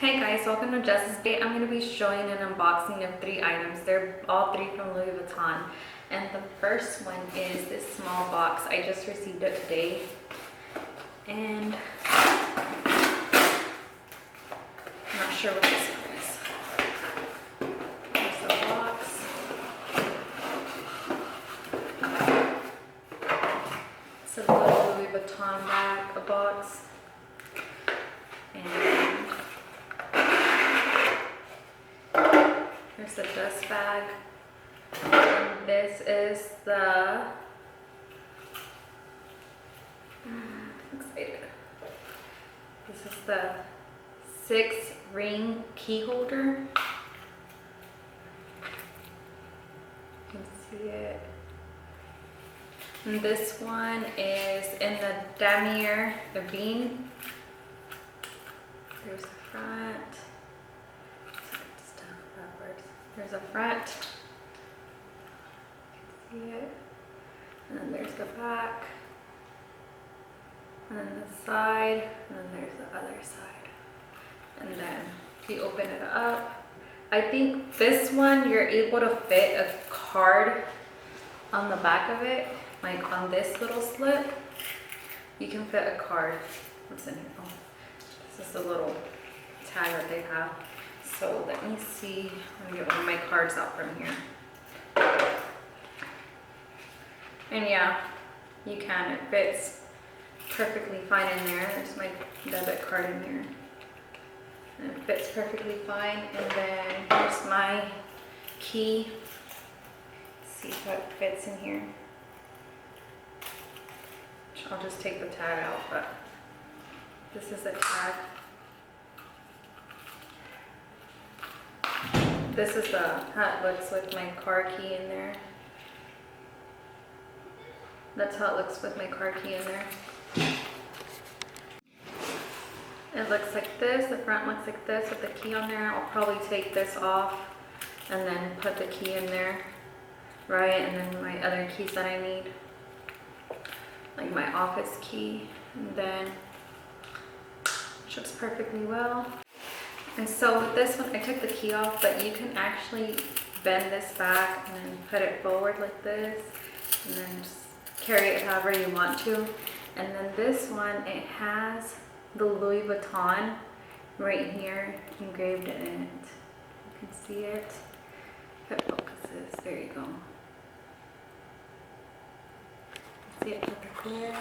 Hey guys, welcome to Jess's Day. I'm going to be showing an unboxing of 3 items. They're all 3 from Louis Vuitton. And the first one is this small box. I just received it today. And I'm not sure what this one is. There's the box. It's a little Louis Vuitton bag, a box. And here's the dust bag. And this is the, I'm excited. This is the 6-ring key holder. You can see it. And this one is in the damier, the bean. There's the front. There's a front. You can see it. And then there's the back. And then the side. And then there's the other side. And then if you open it up, I think this one you're able to fit a card on the back of it, like on this little slip. You can fit a card. What's in here? Oh, this is the little tag that they have. So let me see. Let me get one of my cards out from here. And yeah, you can. It fits perfectly fine in there. There's my debit card in here. And it fits perfectly fine. And then here's my key. Let's see how it fits in here. I'll just take the tag out, but this is the tag. This is how it looks with my car key in there. That's how it looks with my car key in there. It looks like this. The front looks like this with the key on there. I'll probably take this off and then put the key in there, right? And then my other keys that I need, like my office key, and then it shows perfectly well. And so with this one, I took the key off, but you can actually bend this back and then put it forward like this, and then just carry it however you want to. And then this one, it has the Louis Vuitton right here engraved in it. You can see it. If it focuses, there you go. See it with the glare.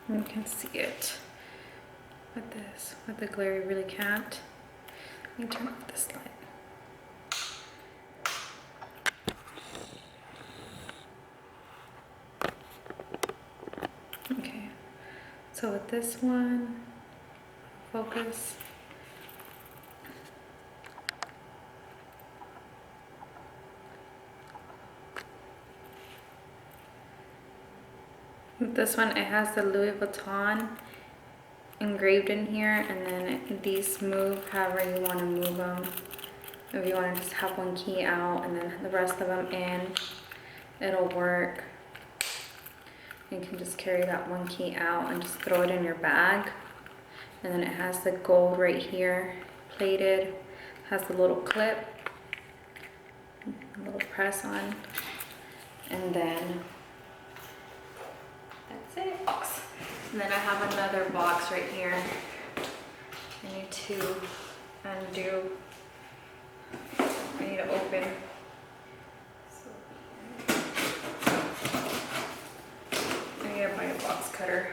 You can see it with this. With the glare, you really can't. Let me turn off this light. Okay, so with this one, focus. With this one, it has the Louis Vuitton engraved in here, and then these move however you want to move them. If you want to just have one key out and then the rest of them in, it'll work. You can just carry that one key out and just throw it in your bag. And then it has the gold right here, plated, has the little clip, a little press on, and then that's it. And then I have another box right here. I need to undo. I need to open. I need to buy a box cutter.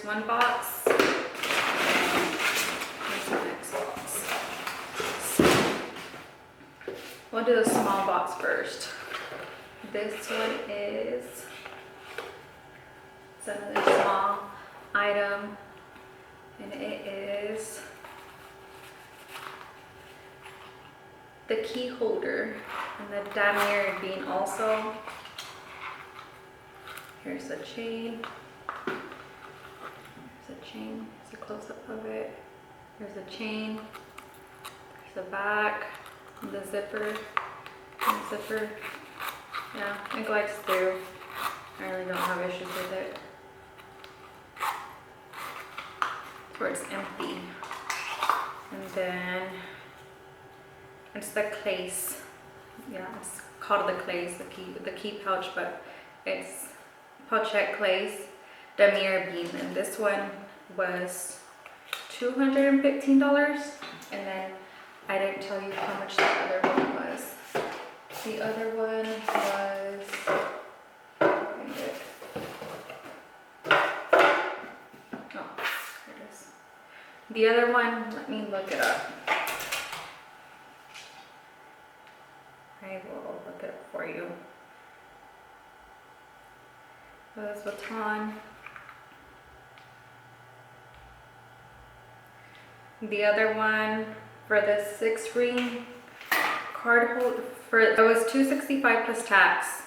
one box. Here's the next box. So, we'll do the small box first. This one is another small item, and it is the key holder and the damier bean also. Here's the chain. There's a chain. It's a close-up of it. There's a chain. There's the back, the zipper, and the zipper. Yeah, it glides through. I really don't have issues with it. It's where it's empty. And then it's the case. Yeah, it's called the case, the key pouch, but it's pochette case, damier bean, and this one was $215. And then I didn't tell you how much the other one was. The other one was, oh, here it is. The other one, let me look it up. I will look it up for you. It was Vuitton. The other one for the 6-ring card holder, it was $265 plus tax.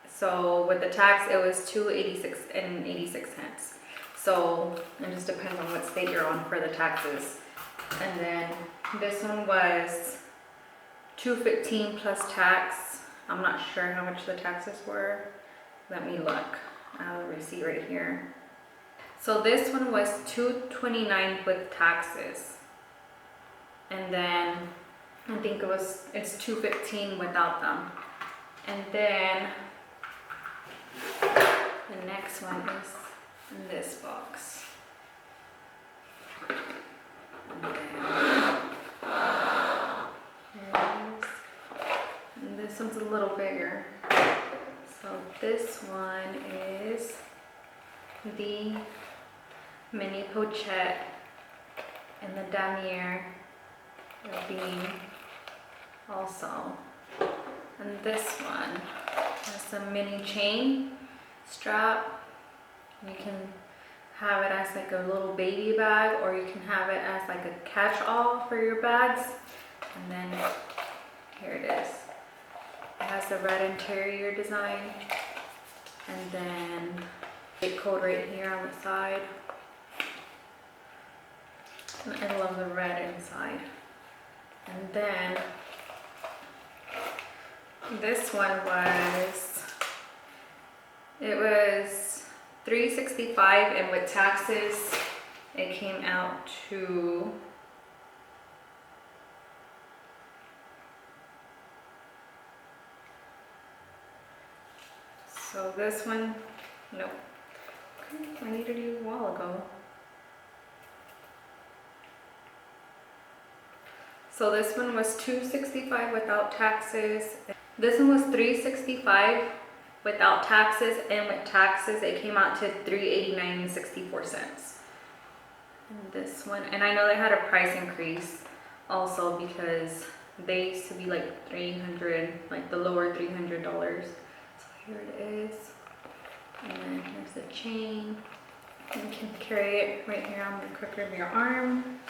So with the tax, it was $286.86. So it just depends on what state you're on for the taxes. And then this one was $215 plus tax. I'm not sure how much the taxes were. Let me look. I have a receipt right here. So this one was $229 with taxes. And then I think it's $215 without them. And then the next one is in this box. And then and this one's a little bigger. So this one is the mini pochette and the damier bean also. And this one has a mini chain strap. You can have it as like a little baby bag, or you can have it as like a catch-all for your bags. And then here it is. It has the red interior design, and then a code right here on the side. And I love the red inside. And then this one was, it was $365, and with taxes it came out to so this one, nope, I needed it a while ago. So this one was $265 without taxes. This one was $365 without taxes, and with taxes it came out to $389.64. And this one, and I know they had a price increase also because they used to be like $300, like the lower $300. So here it is. And then here's the chain. You can carry it right here on the crook of your arm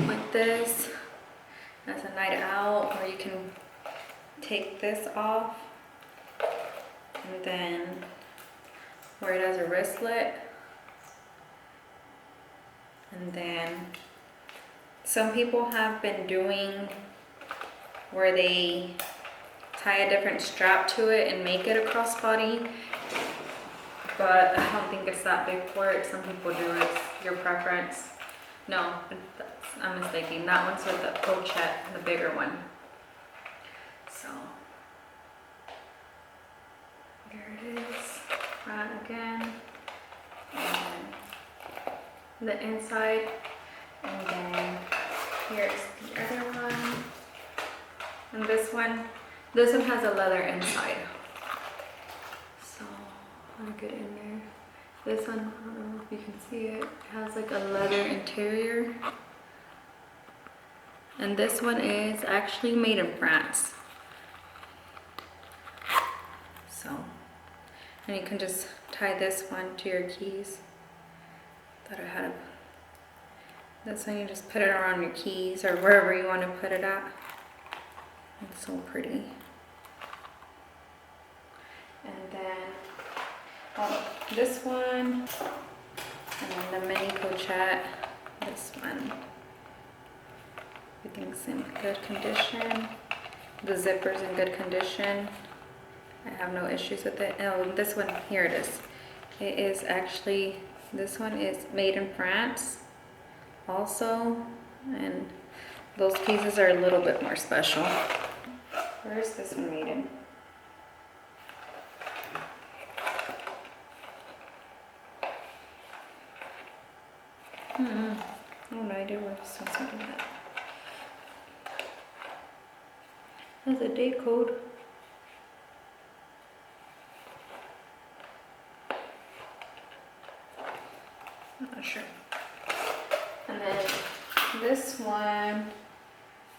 like this. As a night out, or you can take this off and then wear it as a wristlet. And then some people have been doing where they tie a different strap to it and make it a crossbody, but I don't think it's that big for it. Some people do. It's your preference. No, I'm mistaken. That one's with the pochette, the bigger one. So there it is, front again, and the inside, and then here's the other one, and this one has a leather inside. So I'll get in there. This one, I don't know. You can see it has like a leather interior. And this one is actually made in France. So, and you can just tie this one to your keys. Thought I had this one, you just put it around your keys or wherever you want to put it at. It's so pretty. And then this one, and then the mini pochette, this one. Everything's in good condition. The zipper's in good condition. I have no issues with it. Oh, this one, here it is. It is actually, this one is made in France also. And those pieces are a little bit more special. Where is this one made in? I have no idea where this one's made at. Has a date code. I'm not sure. And then this one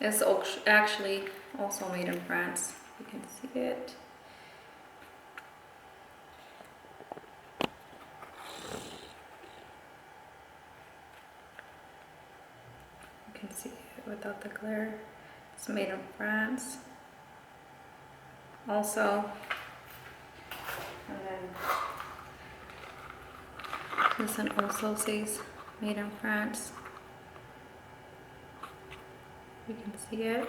is actually also made in France. You can see it. You can see it without the glare. It's made in France. Also, and then this one also says made in France. You can see it.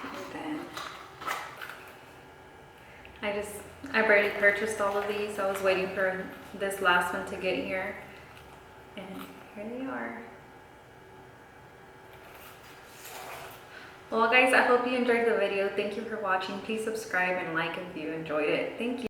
And then I've already purchased all of these. I was waiting for this last one to get here. And here they are. Well guys, I hope you enjoyed the video. Thank you for watching. Please subscribe and like if you enjoyed it. Thank you.